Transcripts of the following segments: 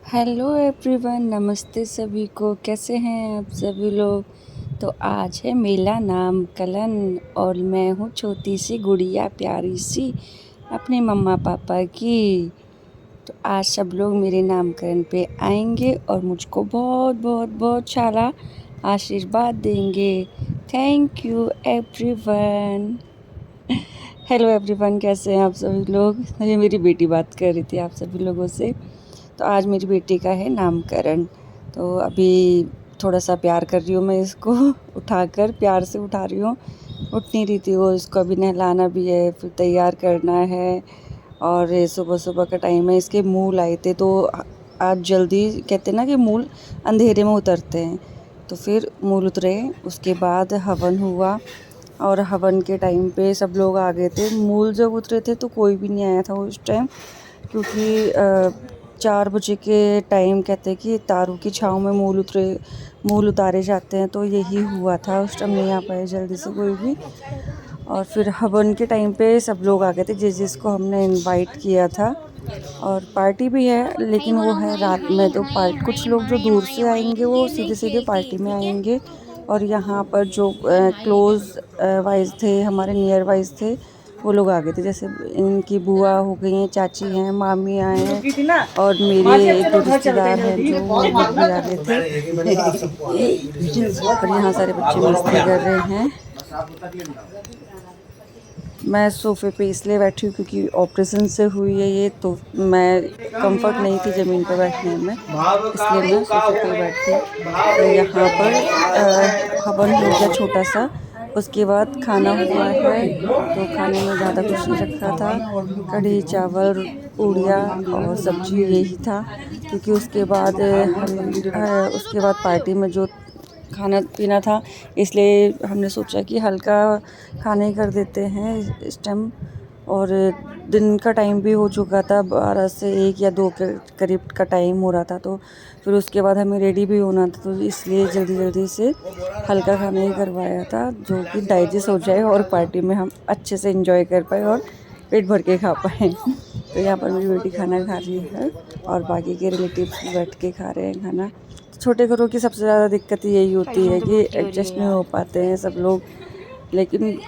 Hello everyone, नमस्ते सभी को। कैसे हैं आप सभी लोग। तो आज है मेरा नामकरण और मैं हूँ छोटी सी गुड़िया, प्यारी सी अपने मम्मा पापा की। तो आज सब लोग मेरे नामकरण पे आएंगे और मुझको बहुत बहुत बहुत सारा आशीर्वाद देंगे। Thank you everyone. Hello everyone, कैसे हैं आप सभी लोग। ये मेरी बेटी बात कर रही थी आप सभी लोगों से। तो आज मेरी बेटी का है नामकरण। तो अभी थोड़ा सा प्यार कर रही हूँ मैं इसको उठाकर, प्यार से उठा रही हूँ। उठ नहीं रही थी वो, इसको अभी नहलाना भी है, फिर तैयार करना है। और सुबह सुबह का टाइम है। इसके मूल आए थे तो आज जल्दी, कहते ना कि मूल अंधेरे में उतरते हैं, तो फिर मूल उतरे। उसके बाद हवन हुआ और हवन के टाइम पे सब लोग आ गए थे। मूल जब उतरे थे तो कोई भी नहीं आया था उस टाइम, क्योंकि 4 बजे के टाइम कहते हैं कि तारों की छाँव में मूल उतारे जाते हैं। तो यही हुआ था, उस टाइम नहीं आ पाए जल्दी से कोई भी। और फिर हवन के टाइम पे सब लोग आ गए थे जिसको हमने इनवाइट किया था। और पार्टी भी है, लेकिन वो है रात में। तो कुछ लोग जो दूर से आएंगे वो सीधे सीधे पार्टी में आएंगे। और यहाँ पर जो क्लोज वाइज थे, हमारे नियर वाइज थे, वो लोग आ गए थे। जैसे इनकी बुआ हो गई हैं, चाची हैं, मामी आए हैं, और मेरे एक दो रिश्तेदार हैं जो वो लोग भी आ गए थे। और यहाँ सारे बच्चे मस्ती कर रहे हैं। मैं सोफ़े पे इसलिए बैठी हूँ क्योंकि ऑपरेशन से हुई है ये, तो मैं कंफर्ट नहीं थी ज़मीन पर बैठने में, इसलिए मैं सोफ़े पे बैठी। तो यहाँ पर हवन हो गया छोटा सा। उसके बाद खाना हुआ है। तो खाने में ज़्यादा कुछ नहीं रखा था, कढ़ी चावल पूड़ियाँ और सब्जी यही था। क्योंकि उसके बाद उसके बाद पार्टी में जो खाना पीना था, इसलिए हमने सोचा कि हल्का खाना ही कर देते हैं इस टाइम। और दिन का टाइम भी हो चुका था, 12 से 1 या 2 के करीब का टाइम हो रहा था। तो फिर उसके बाद हमें रेडी भी होना था, तो इसलिए जल्दी जल्दी से हल्का खाना ही करवाया था, जो कि डाइजेस्ट हो जाए और पार्टी में हम अच्छे से एंजॉय कर पाए और पेट भर के खा पाएँ। तो यहाँ पर मेरी बेटी खाना खा रही है और बाकी के रिलेटिव्स भी बैठ के खा रहे हैं खाना। छोटे घरों की सबसे ज़्यादा दिक्कत यही होती है कि एडजस्ट नहीं हो पाते हैं सब लोग। लेकिन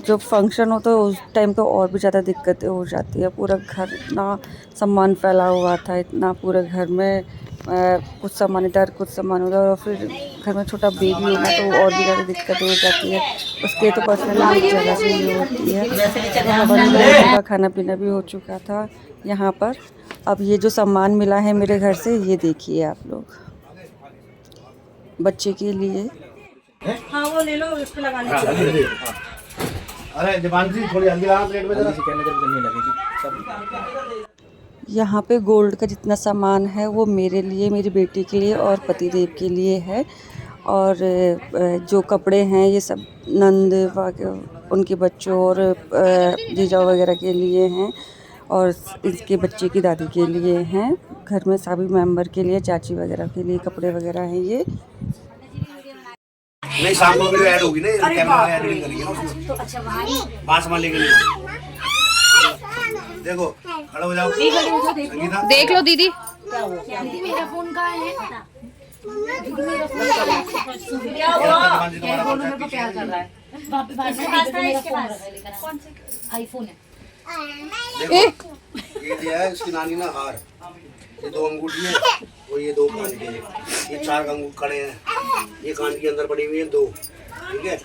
जो फंक्शन होता है उस टाइम तो और भी ज़्यादा दिक्कतें हो जाती है। पूरा घर इतना सामान फैला हुआ था, इतना पूरे घर में कुछ सामान इधर कुछ सामान उधर, और फिर घर में छोटा बेबी होना तो और भी ज़्यादा दिक्कतें हो जाती है। उसके तो पर्सनली एक जगह चाहिए होती है। तो हवन भी हो चुका, खाना पीना भी हो चुका था यहाँ पर। अब ये जो सामान मिला है मेरे घर से, ये देखिए आप लोग, बच्चे के लिए। हाँ वो ले लो, उसको लगाने के लिए। अरे दीपांशी थोड़ी हल्दी लगाना प्लेट में जरा, नहीं लगेगी सब। यहाँ पे गोल्ड का जितना सामान है वो मेरे लिए, मेरी बेटी के लिए और पतिदेव के लिए है। और जो कपड़े हैं ये सब नंद उनके बच्चों और जीजा वगैरह के लिए हैं, और इसके बच्चे की दादी के लिए हैं। घर में सभी मेंबर के लिए, चाची वगैरह के लिए कपड़े वगैरह हैं ये। नहीं शाम को वीडियो ऐड होगी ना, कैमरा में एडिटिंग करेंगे ना। तो अच्छा वहां बात संभाल लेंगे। देखो खड़ा हो जाओ, देख लो दीदी। दीदी मेरा फोन कहाँ है? प्यार कर रहा है। आईफोन है। ये दिया है इसकी नानी ने हार, ये 2 अंगूठी है और ये 2 कान के, ये 4 अंगूठे खड़े हैं। ये कान के अंदर पड़ी हुई है 2, ठीक है।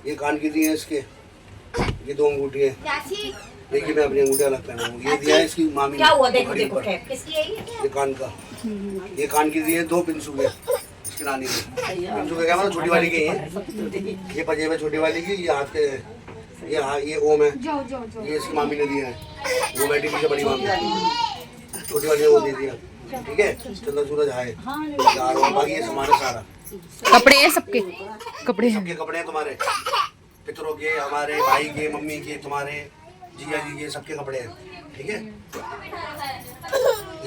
ये कान की दी है इसके, ये 2 अंगूठी है। देखिए मैं अपनी अंगूठी अलग पहनाऊंगी। ये दिया है इसकी मामी ने, ये कान का। ये कान की दी है 2 पिंसू के इसकी नानी ने। पिंसू का क्या मतलब, छोटी वाली के हैं। ये पजेब छोटी वाली की, ये हाथ के, ये ओम है, ये इसकी मामी ने दिया है। वो बैठी पीछे बड़ी मामी, छोटी वाली वो दे दिया, ठीक है। चंद्र सूरज है और बाकी ये सामान है सारा। कपड़े हैं सबके, कपड़े हैं, सबके कपड़े हैं तुम्हारे, पितरों के, हमारे भाई के, मम्मी के, तुम्हारे जिया जी के, सबके कपड़े हैं, ठीक है।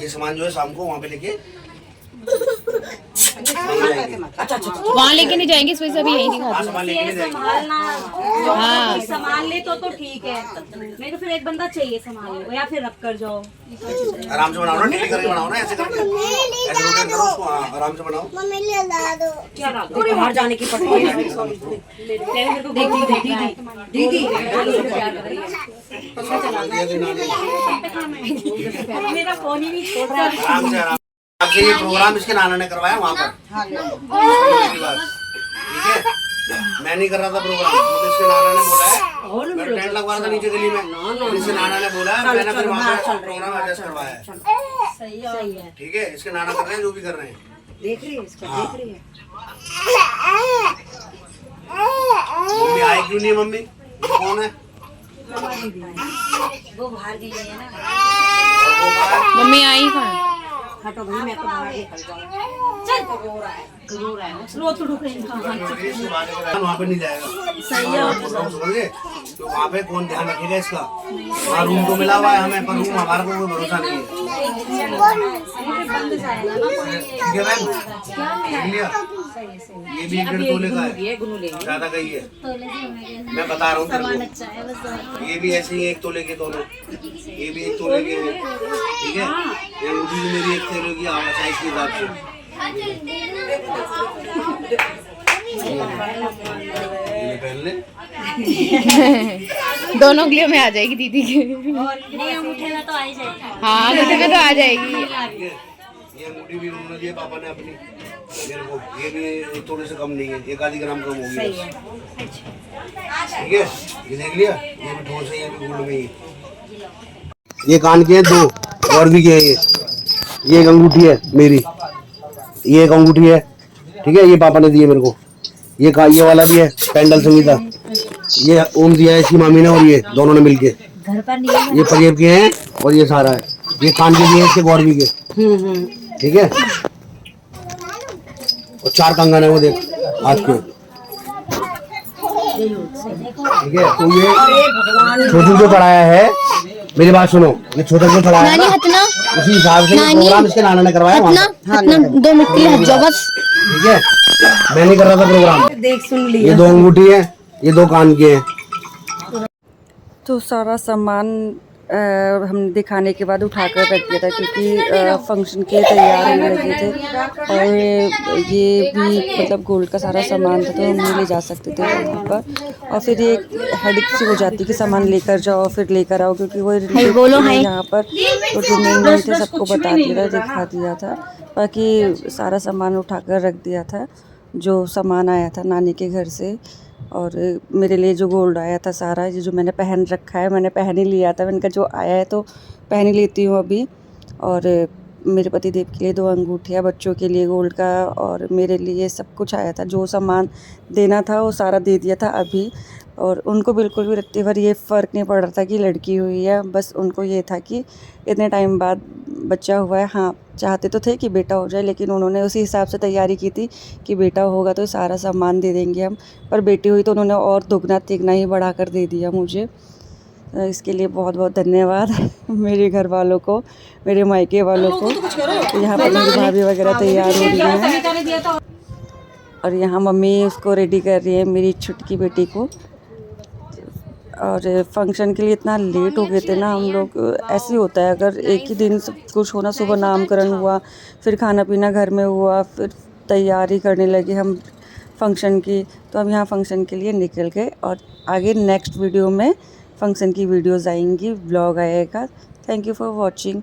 ये सामान जो है शाम को वहाँ पे लेके वहाँ लेके नहीं जाएंगे, इस वजह से अभी यही दिखा सामान लेके नहीं जाएंगे। हाँ सामान ले तो ठीक है, नहीं तो फिर एक बंदा चाहिए सामान ले, या फिर रख कर जाओ। आराम से बनाओ ना, डेली करके बनाओ ना, ऐसे करके ऐसे रोटेट करो उसको, हाँ आराम से बनाओ। बाहर जाने की पड़ती है। दीदी मेरा फोन ही नहीं छोड़ रहा है। आराम से ये प्रोग्राम इसके नाना ने करवाया वहाँ पर। मेरी बात, ठीक है, मैं नहीं कर रहा था प्रोग्राम, तो इसके नाना ने बोला है, मैं टेंट लगवा रहा था नीचे गली में, इसके नाना ने बोला है, मैंने फिर वहाँ पे प्रोग्राम एडजस्ट करवाया है। सही है। ठीक है, इसके नाना कर रहे हैं जो भी कर रहे हैं। देख रही है इसका, देख रही है। मम्मी आई क्यों नहीं है? मम्मी कौन है? वो बाहर गई है ना। मम्मी आई कहाँ? हटो भाई, मैं तो बाहर निकल जाऊंगा। चल रो रहा है। रो तो रुके। वहाँ पे नहीं जाएगा। सही है, समझ गए? तो वहाँ पे कौन ध्यान रखेगा इसका? वहाँ रूम तो मिला हुआ है हमें, पर रूम हमारे को कोई भरोसा नहीं है। ठीक है मैम, देख लिया, ये भी 1.5 तोले का है, ज्यादा का ही है, मैं बता रहा हूँ तेरे को। ये भी ऐसे ही 1 तोले के दोनों, ये भी 1 तोले के हैं, ठीक है। ये अंगूठी भी मेरी 1 तोले की साइज के हिसाब से। ये पहन ले। दोनों गलियों में आ जाएगी दीदी के। नहीं अंगूठे में तो आ ही जाएगा। हाँ अंगूठे में तो आ जाएगी। ठीक है, ये अंगूठी भी उन्होंने दिया पापा ने अपनी मेरे को, ये भी 1 तोले से कम नहीं है, 1 आधी ग्राम कम हो गया। ठीक है, ये देख लिया, ये भी ठोस है, ये भी गोल्ड में ही है। ये कान के हैं 2 और भी के हैं। ये एक अंगूठी है मेरी, ये एक अंगूठी है, ठीक है, ये पापा ने दिए मेरे को। ये वाला भी है पेंडल संगीता, ये ओम दिया है इसकी मामी ने, और ये दोनों ने मिलके। घर पर नहीं है। ये पंजेब के हैं और ये सारा है, ये कान के भी है इसके गौरवी के, ठीक है। और 4 कंगन है वो देख हाथ के, ठीक है। तो ये छोटू जो चढ़ाया है, मेरी बात सुनो, ये छोटा जो चढ़ाया है ना, उसी हिसाब से प्रोग्राम इसके नाना ने करवाया वहाँ पर। 2 मिनट के लिए हट जाओ बस। ठीक है, मैं नहीं कर रहा था प्रोग्राम। देख सुन लिया। ये 2 अंगूठी है, ये 2 कान के हैं। तो सारा सामान हम दिखाने के बाद उठा कर रख दिया था, क्योंकि फंक्शन के तैयार होने लगे थे, और ये भी मतलब गोल्ड का सारा सामान था, तो हम नहीं ले जा सकते थे वहाँ पर। और फिर ये हेडेक सी हो जाती कि सामान लेकर जाओ फिर लेकर आओ, क्योंकि वो यहाँ पर तो जो मेन थे सबको बता दिया था, दिखा दिया था। बाकी सारा सामान उठा कर रख दिया था, जो सामान आया था नानी के घर से, और मेरे लिए जो गोल्ड आया था सारा, ये जो मैंने पहन रखा है, मैंने पहन ही लिया था, मैंने कहा जो आया है तो पहन ही लेती हूँ अभी। और मेरे पति देव के लिए 2 अंगूठियाँ, बच्चों के लिए गोल्ड का, और मेरे लिए सब कुछ आया था। जो सामान देना था वो सारा दे दिया था अभी, और उनको बिल्कुल भी रत्ती भर ये फ़र्क नहीं पड़ रहा था कि लड़की हुई है, बस उनको ये था कि इतने टाइम बाद बच्चा हुआ है। हाँ, चाहते तो थे कि बेटा हो जाए, लेकिन उन्होंने उसी हिसाब से तैयारी की थी कि बेटा होगा तो सारा सामान दे देंगे हम, पर बेटी हुई तो उन्होंने और दुगना तिगना ही बढ़ा कर दे दिया मुझे। इसके लिए बहुत बहुत धन्यवाद मेरे घर वालों को, मेरे मायके वालों को। तो यहाँ पर मेरी भाभी वगैरह तैयार हो रही हैं, और यहाँ मम्मी उसको रेडी कर रही है, मेरी छुटकी बेटी को। और फंक्शन के लिए इतना लेट हो गए थे ना हम लोग, ऐसे ही होता है, अगर एक ही दिन सब कुछ होना, सुबह नामकरण हुआ, फिर खाना पीना घर में हुआ, फिर तैयारी करने लगे हम फंक्शन की, तो हम यहाँ फंक्शन के लिए निकल गए। और आगे नेक्स्ट वीडियो में फंक्शन की वीडियोज़ आएंगी, व्लॉग आएगा। Thank you for watching.